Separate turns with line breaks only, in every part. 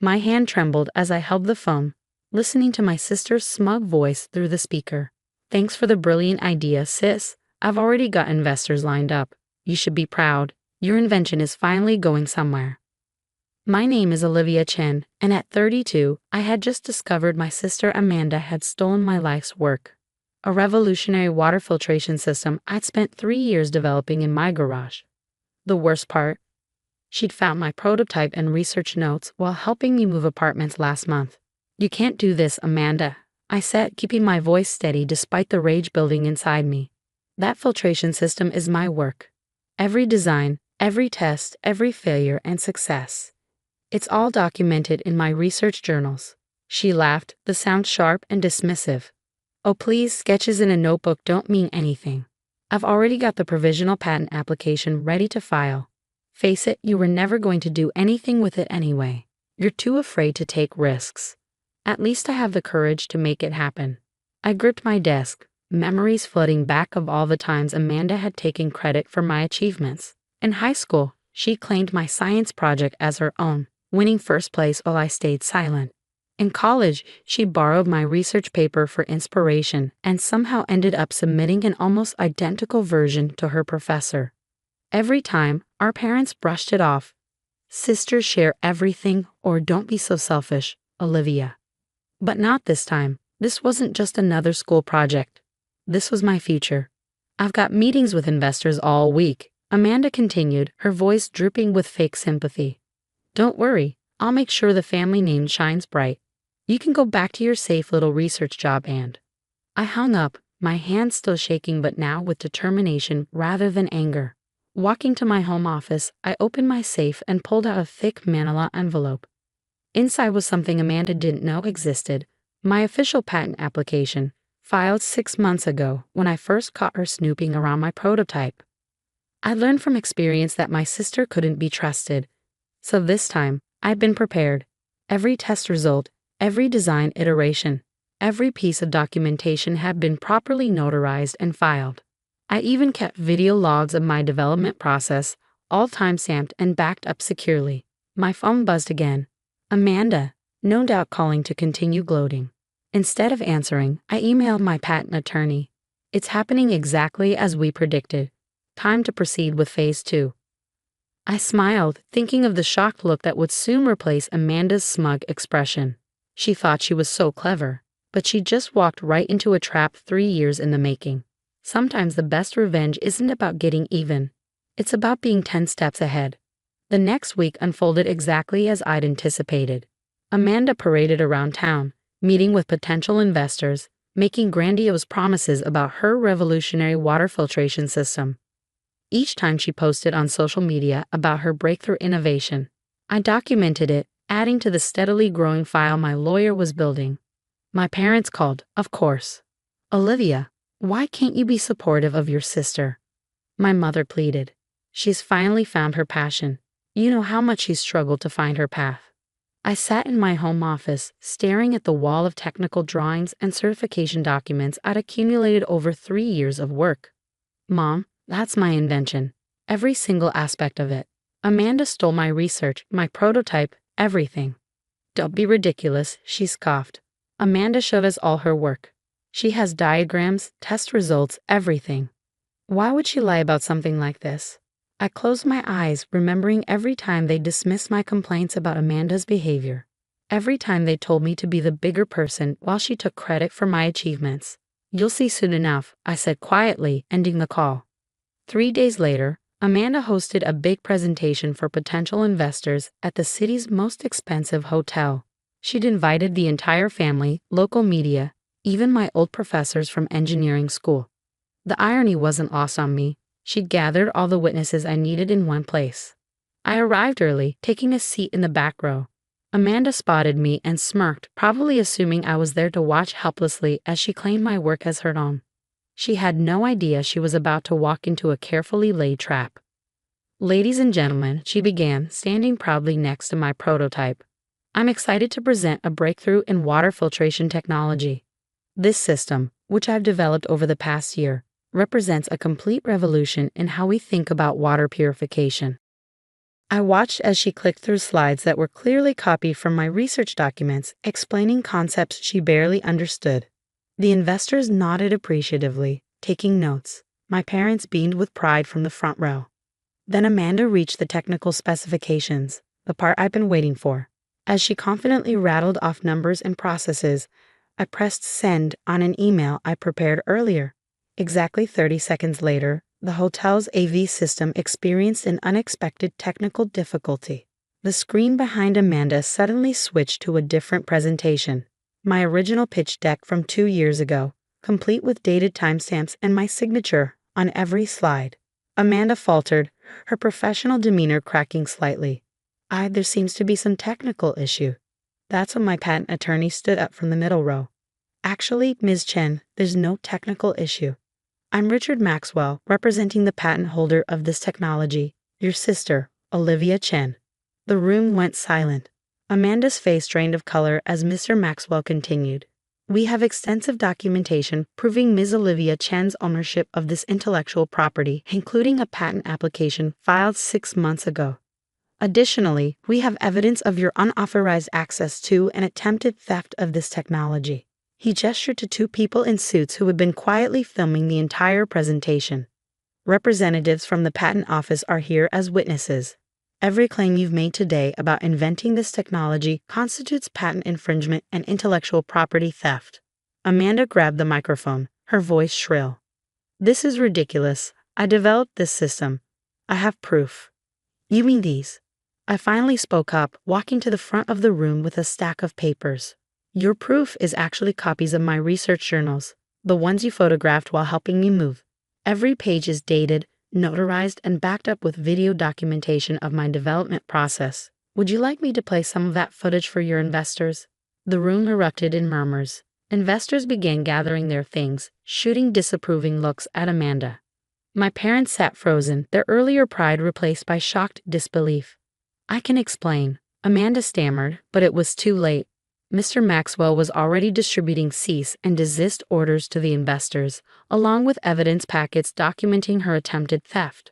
My hand trembled as I held the phone, listening to my sister's smug voice through the speaker. "Thanks for the brilliant idea, sis. I've already got investors lined up. You should be proud. Your invention is finally going somewhere." My name is Olivia Chen, and at 32, I had just discovered my sister Amanda had stolen my life's work. A revolutionary water filtration system I'd spent 3 years developing in my garage. The worst part? She'd found my prototype and research notes while helping me move apartments last month. "You can't do this, Amanda," I said, keeping my voice steady despite the rage building inside me. "That filtration system is my work. Every design, every test, every failure and success. It's all documented in my research journals." She laughed, the sound sharp and dismissive. "Oh please, sketches in a notebook don't mean anything. I've already got the provisional patent application ready to file. Face it, you were never going to do anything with it anyway. You're too afraid to take risks. At least I have the courage to make it happen." I gripped my desk, memories flooding back of all the times Amanda had taken credit for my achievements. In high school, she claimed my science project as her own, winning first place while I stayed silent. In college, she borrowed my research paper for inspiration and somehow ended up submitting an almost identical version to her professor. Every time, our parents brushed it off. "Sisters share everything, or don't be so selfish, Olivia." But not this time. This wasn't just another school project. This was my future. "I've got meetings with investors all week," Amanda continued, her voice dripping with fake sympathy. "Don't worry, I'll make sure the family name shines bright. You can go back to your safe little research job and..." I hung up, my hands still shaking but now with determination rather than anger. Walking to my home office, I opened my safe and pulled out a thick manila envelope. Inside was something Amanda didn't know existed: my official patent application, filed 6 months ago when I first caught her snooping around my prototype. I learned from experience that my sister couldn't be trusted. So this time, I'd been prepared. Every test result, every design iteration, every piece of documentation had been properly notarized and filed. I even kept video logs of my development process, all time-stamped and backed up securely. My phone buzzed again. Amanda, no doubt calling to continue gloating. Instead of answering, I emailed my patent attorney. "It's happening exactly as we predicted. Time to proceed with phase 2. I smiled, thinking of the shocked look that would soon replace Amanda's smug expression. She thought she was so clever, but she just walked right into a trap 3 years in the making. Sometimes the best revenge isn't about getting even. It's about being 10 steps ahead. The next week unfolded exactly as I'd anticipated. Amanda paraded around town, meeting with potential investors, making grandiose promises about her revolutionary water filtration system. Each time she posted on social media about her breakthrough innovation, I documented it, adding to the steadily growing file my lawyer was building. My parents called, of course. "Olivia, why can't you be supportive of your sister?" My mother pleaded. "She's finally found her passion. You know how much she's struggled to find her path." I sat in my home office, staring at the wall of technical drawings and certification documents I'd accumulated over 3 years of work. "Mom, that's my invention. Every single aspect of it. Amanda stole my research, my prototype, everything." "Don't be ridiculous," she scoffed. "Amanda showed us all her work. She has diagrams, test results, everything. Why would she lie about something like this?" I closed my eyes, remembering every time they dismissed my complaints about Amanda's behavior. Every time they told me to be the bigger person while she took credit for my achievements. "You'll see soon enough," I said quietly, ending the call. 3 days later, Amanda hosted a big presentation for potential investors at the city's most expensive hotel. She'd invited the entire family, local media, even my old professors from engineering school. The irony wasn't lost on me. She'd gathered all the witnesses I needed in one place. I arrived early, taking a seat in the back row. Amanda spotted me and smirked, probably assuming I was there to watch helplessly as she claimed my work as her own. She had no idea she was about to walk into a carefully laid trap. "Ladies and gentlemen," she began, standing proudly next to my prototype, "I'm excited to present a breakthrough in water filtration technology. This system, which I've developed over the past year, represents a complete revolution in how we think about water purification." I watched as she clicked through slides that were clearly copied from my research documents, explaining concepts she barely understood. The investors nodded appreciatively, taking notes. My parents beamed with pride from the front row. Then Amanda reached the technical specifications, the part I've been waiting for. As she confidently rattled off numbers and processes, I pressed send on an email I prepared earlier. Exactly 30 seconds later, the hotel's AV system experienced an unexpected technical difficulty. The screen behind Amanda suddenly switched to a different presentation. My original pitch deck from 2 years ago, complete with dated timestamps and my signature on every slide. Amanda faltered, her professional demeanor cracking slightly. There seems to be some technical issue. That's when my patent attorney stood up from the middle row. Actually, Ms. Chen, there's no technical issue. I'm Richard Maxwell, representing the patent holder of this technology, your sister, Olivia Chen. The room went silent. Amanda's face drained of color as Mr. Maxwell continued. We have extensive documentation proving Ms. Olivia Chen's ownership of this intellectual property, including a patent application filed 6 months ago. Additionally, we have evidence of your unauthorized access to and attempted theft of this technology. He gestured to 2 people in suits who had been quietly filming the entire presentation. Representatives from the patent office are here as witnesses. Every claim you've made today about inventing this technology constitutes patent infringement and intellectual property theft. Amanda grabbed the microphone, her voice shrill. This is ridiculous. I developed this system. I have proof. You mean these? I finally spoke up, walking to the front of the room with a stack of papers. Your proof is actually copies of my research journals, the ones you photographed while helping me move. Every page is dated, notarized, and backed up with video documentation of my development process. Would you like me to play some of that footage for your investors? The room erupted in murmurs. Investors began gathering their things, shooting disapproving looks at Amanda. My parents sat frozen, their earlier pride replaced by shocked disbelief. I can explain, Amanda stammered, but it was too late. Mr. Maxwell was already distributing cease and desist orders to the investors, along with evidence packets documenting her attempted theft.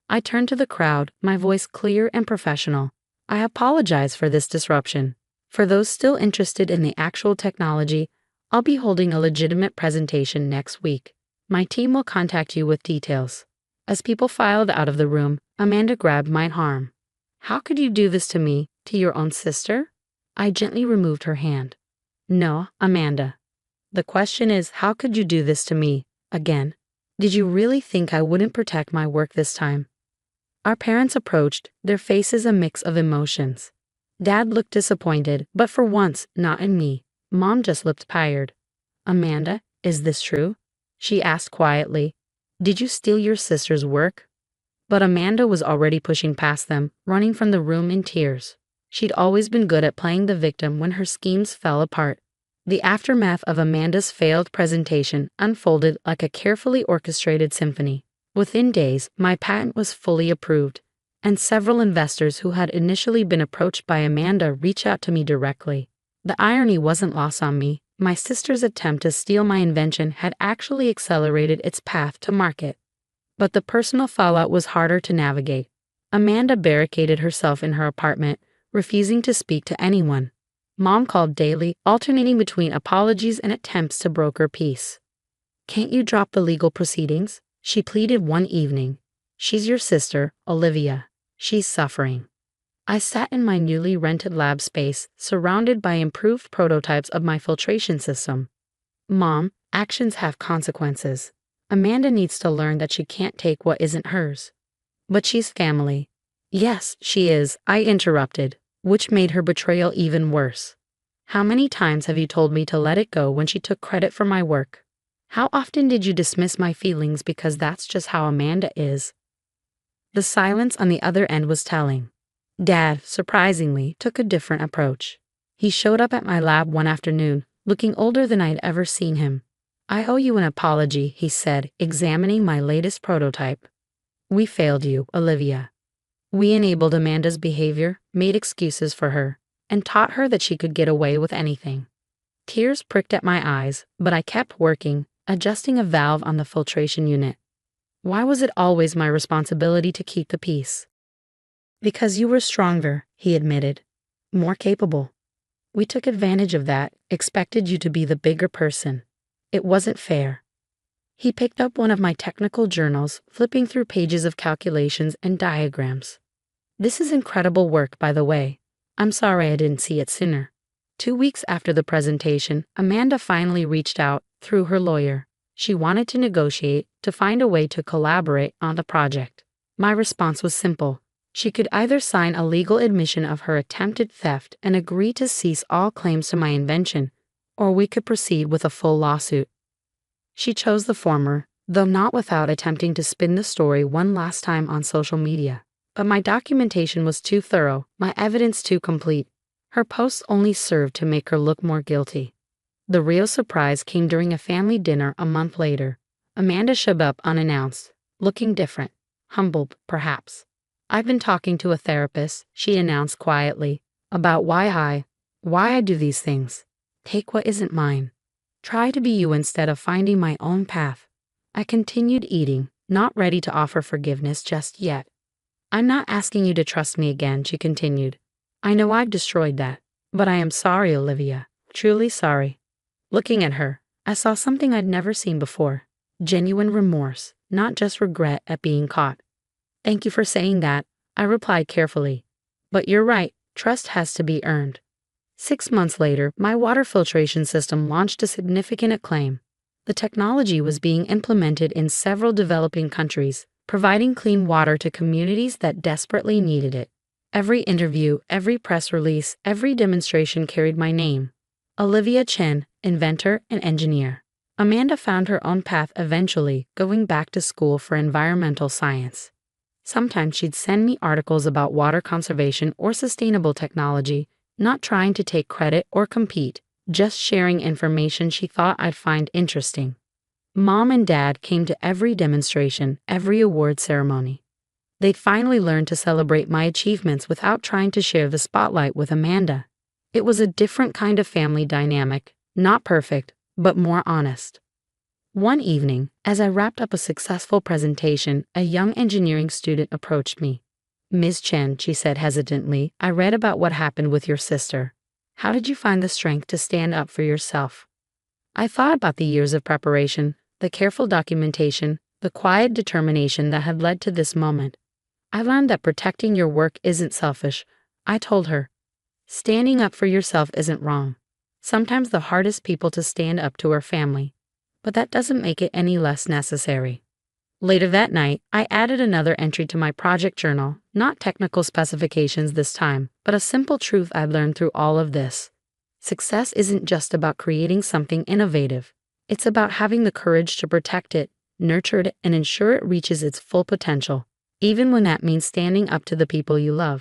I turned to the crowd, my voice clear and professional. I apologize for this disruption. For those still interested in the actual technology, I'll be holding a legitimate presentation next week. My team will contact you with details. As people filed out of the room, Amanda grabbed my arm. How could you do this to me, to your own sister? I gently removed her hand. No, Amanda. The question is, how could you do this to me, again? Did you really think I wouldn't protect my work this time? Our parents approached, their faces a mix of emotions. Dad looked disappointed, but for once, not in me. Mom just looked tired. Amanda, is this true? She asked quietly. Did you steal your sister's work? But Amanda was already pushing past them, running from the room in tears. She'd always been good at playing the victim when her schemes fell apart. The aftermath of Amanda's failed presentation unfolded like a carefully orchestrated symphony. Within days, my patent was fully approved, and several investors who had initially been approached by Amanda reached out to me directly. The irony wasn't lost on me. My sister's attempt to steal my invention had actually accelerated its path to market. But the personal fallout was harder to navigate. Amanda barricaded herself in her apartment, refusing to speak to anyone. Mom called daily, alternating between apologies and attempts to broker peace. Can't you drop the legal proceedings? She pleaded one evening. She's your sister, Olivia. She's suffering. I sat in my newly rented lab space, surrounded by improved prototypes of my filtration system. Mom, actions have consequences. Amanda needs to learn that she can't take what isn't hers. But she's family. Yes, she is, I interrupted, which made her betrayal even worse. How many times have you told me to let it go when she took credit for my work? How often did you dismiss my feelings because that's just how Amanda is? The silence on the other end was telling. Dad, surprisingly, took a different approach. He showed up at my lab one afternoon, looking older than I'd ever seen him. I owe you an apology, he said, examining my latest prototype. We failed you, Olivia. We enabled Amanda's behavior, made excuses for her, and taught her that she could get away with anything. Tears pricked at my eyes, but I kept working, adjusting a valve on the filtration unit. Why was it always my responsibility to keep the peace? Because you were stronger, he admitted. More capable. We took advantage of that, expected you to be the bigger person. It wasn't fair. He picked up one of my technical journals, flipping through pages of calculations and diagrams. This is incredible work, by the way. I'm sorry I didn't see it sooner. 2 weeks after the presentation, Amanda finally reached out through her lawyer. She wanted to negotiate, to find a way to collaborate on the project. My response was simple. She could either sign a legal admission of her attempted theft and agree to cease all claims to my invention, or we could proceed with a full lawsuit. She chose the former, though not without attempting to spin the story one last time on social media. But my documentation was too thorough, my evidence too complete. Her posts only served to make her look more guilty. The real surprise came during a family dinner a month later. Amanda showed up unannounced, looking different, humbled, perhaps. I've been talking to a therapist, she announced quietly, about why I do these things. Take what isn't mine. Try to be you instead of finding my own path. I continued eating, not ready to offer forgiveness just yet. I'm not asking you to trust me again, she continued. I know I've destroyed that, but I am sorry, Olivia, truly sorry. Looking at her, I saw something I'd never seen before. Genuine remorse, not just regret at being caught. Thank you for saying that, I replied carefully. But you're right, trust has to be earned. 6 months later, my water filtration system launched to significant acclaim. The technology was being implemented in several developing countries, providing clean water to communities that desperately needed it. Every interview, every press release, every demonstration carried my name. Olivia Chen, inventor and engineer. Amanda found her own path eventually, going back to school for environmental science. Sometimes she'd send me articles about water conservation or sustainable technology, not trying to take credit or compete, just sharing information she thought I'd find interesting. Mom and Dad came to every demonstration, every award ceremony. They'd finally learned to celebrate my achievements without trying to share the spotlight with Amanda. It was a different kind of family dynamic, not perfect, but more honest. One evening, as I wrapped up a successful presentation, a young engineering student approached me. Ms. Chen, she said hesitantly, I read about what happened with your sister. How did you find the strength to stand up for yourself? I thought about the years of preparation, the careful documentation, the quiet determination that had led to this moment. I learned that protecting your work isn't selfish, I told her. Standing up for yourself isn't wrong. Sometimes the hardest people to stand up to are family, but that doesn't make it any less necessary. Later that night, I added another entry to my project journal, not technical specifications this time, but a simple truth I'd learned through all of this. Success isn't just about creating something innovative. It's about having the courage to protect it, nurture it, and ensure it reaches its full potential, even when that means standing up to the people you love.